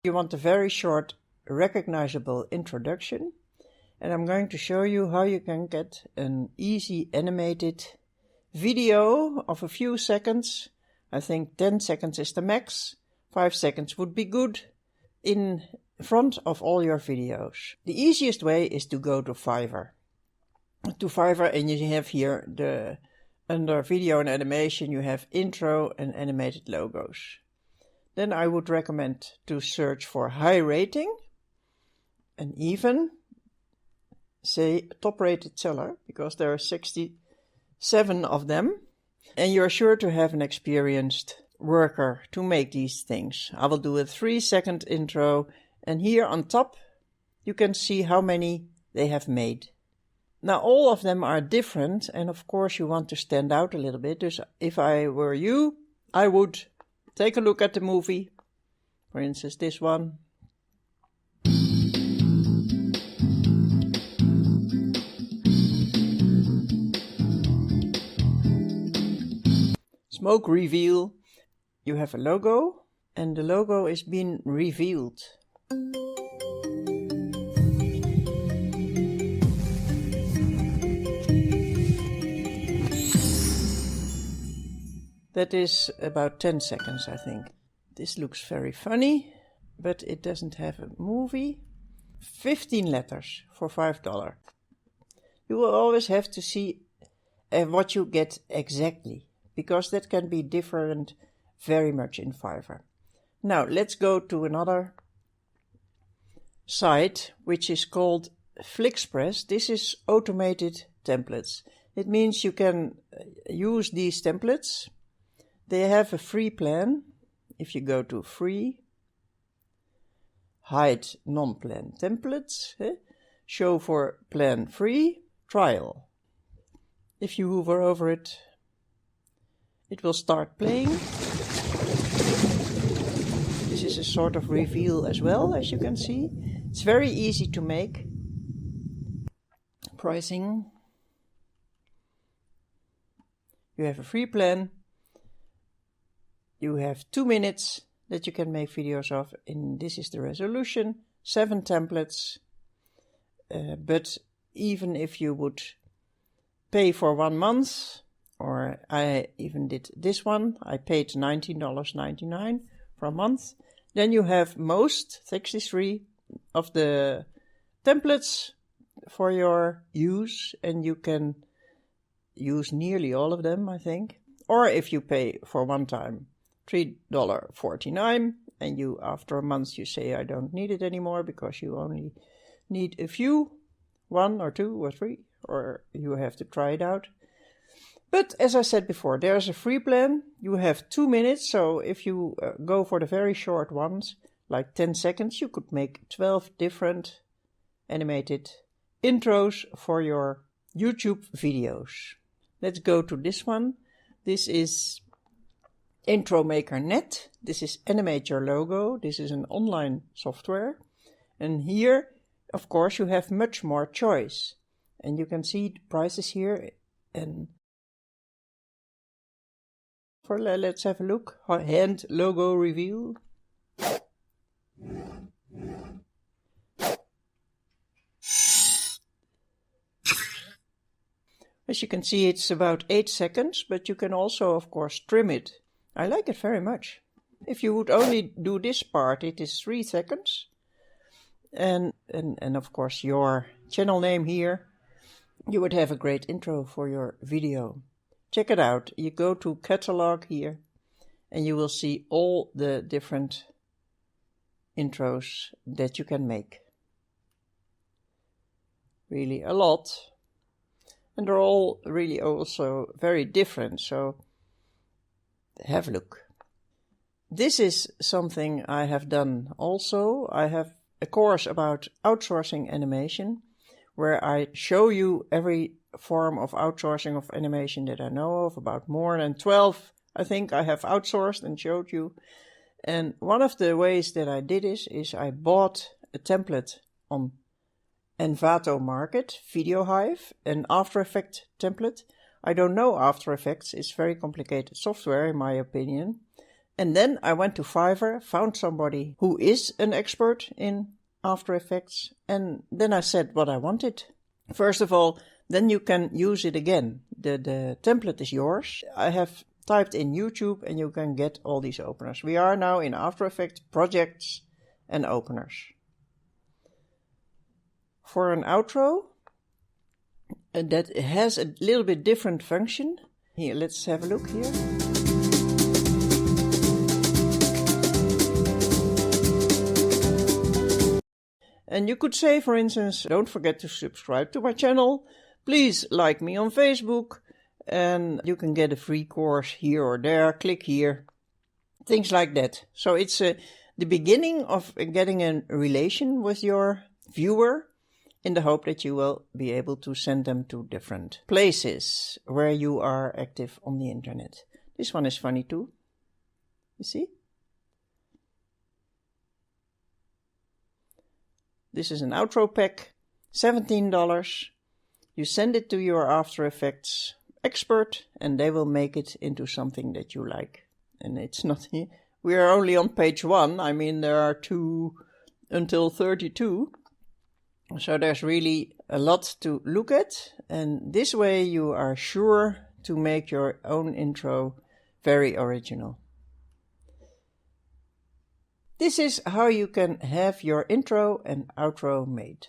You want a very short, recognizable introduction, and I'm going to show you how you can get an easy animated video of a few seconds. I think 10 seconds is the max. 5 seconds would be good in front of all your videos. The easiest way is to go to Fiverr. And you have here under video and animation you have intro and animated logos. Then I would recommend to search for high rating and even say top rated seller, because there are 67 of them, and you're sure to have an experienced worker to make these things. I will do a 3-second intro, and here on top you can see how many they have made. Now all of them are different, and of course you want to stand out a little bit. So if I were you, I would take a look at the movie. For instance, this one. Smoke reveal. You have a logo, and the logo is being revealed. That is about 10 seconds, I think. This looks very funny, but it doesn't have a movie. 15 letters for $5. You will always have to see what you get exactly, because that can be different very much in Fiverr. Now let's go to another site which is called Flixpress. This is automated templates. It means you can use these templates. They have a free plan. If you go to free, hide non-plan templates, show for plan free, trial. If you hover over it, it will start playing. This is a sort of reveal as well, as you can see. It's very easy to make. Pricing. You have a free plan. You have 2 minutes that you can make videos of, and this is the resolution, 7 templates. But even if you would pay for 1 month, or I even did this one, I paid $19.99 for a month, then you have 63 of the templates for your use, and you can use nearly all of them, I think. Or if you pay for one time, $3.49, and you after a month you say I don't need it anymore because you only need a few, 1 or 2 or 3, or you have to try it out. But as I said before, there's a free plan. You have 2 minutes, so if you go for the very short ones, like 10 seconds, you could make 12 different animated intros for your YouTube videos. Let's go to this one. This is Intro Maker Net. This is Animate Your Logo. This is an online software. And here, of course, you have much more choice. And you can see the prices here. And let's have a look. Hand logo reveal. As you can see, it's about 8 seconds, but you can also, of course, trim it. I like it very much. If you would only do this part, it is 3 seconds. And of course, your channel name here. You would have a great intro for your video. Check it out. You go to catalog here, and you will see all the different intros that you can make. Really a lot. And they're all really also very different, so have a look. This is something I have done also. I have a course about outsourcing animation, where I show you every form of outsourcing of animation that I know of, about more than 12 I think I have outsourced and showed you. And one of the ways that I did this is I bought a template on Envato Market, Video Hive, an After Effects template. I don't know After Effects, it's very complicated software in my opinion. And then I went to Fiverr, found somebody who is an expert in After Effects, and then I said what I wanted. First of all, then you can use it again. The template is yours. I have typed in YouTube and you can get all these openers. We are now in After Effects projects and openers. For an outro that has a little bit different function. Here, let's have a look here. And you could say, for instance, don't forget to subscribe to my channel. Please like me on Facebook. And you can get a free course here or there. Click here. Things like that. So it's the beginning of getting a relation with your viewer, in the hope that you will be able to send them to different places where you are active on the internet. This one is funny too. You see? This is an outro pack, $17. You send it to your After Effects expert and they will make it into something that you like. And it's not, we are only on page 1. I mean, there are 2 until 32. So there's really a lot to look at, and this way you are sure to make your own intro very original. This is how you can have your intro and outro made.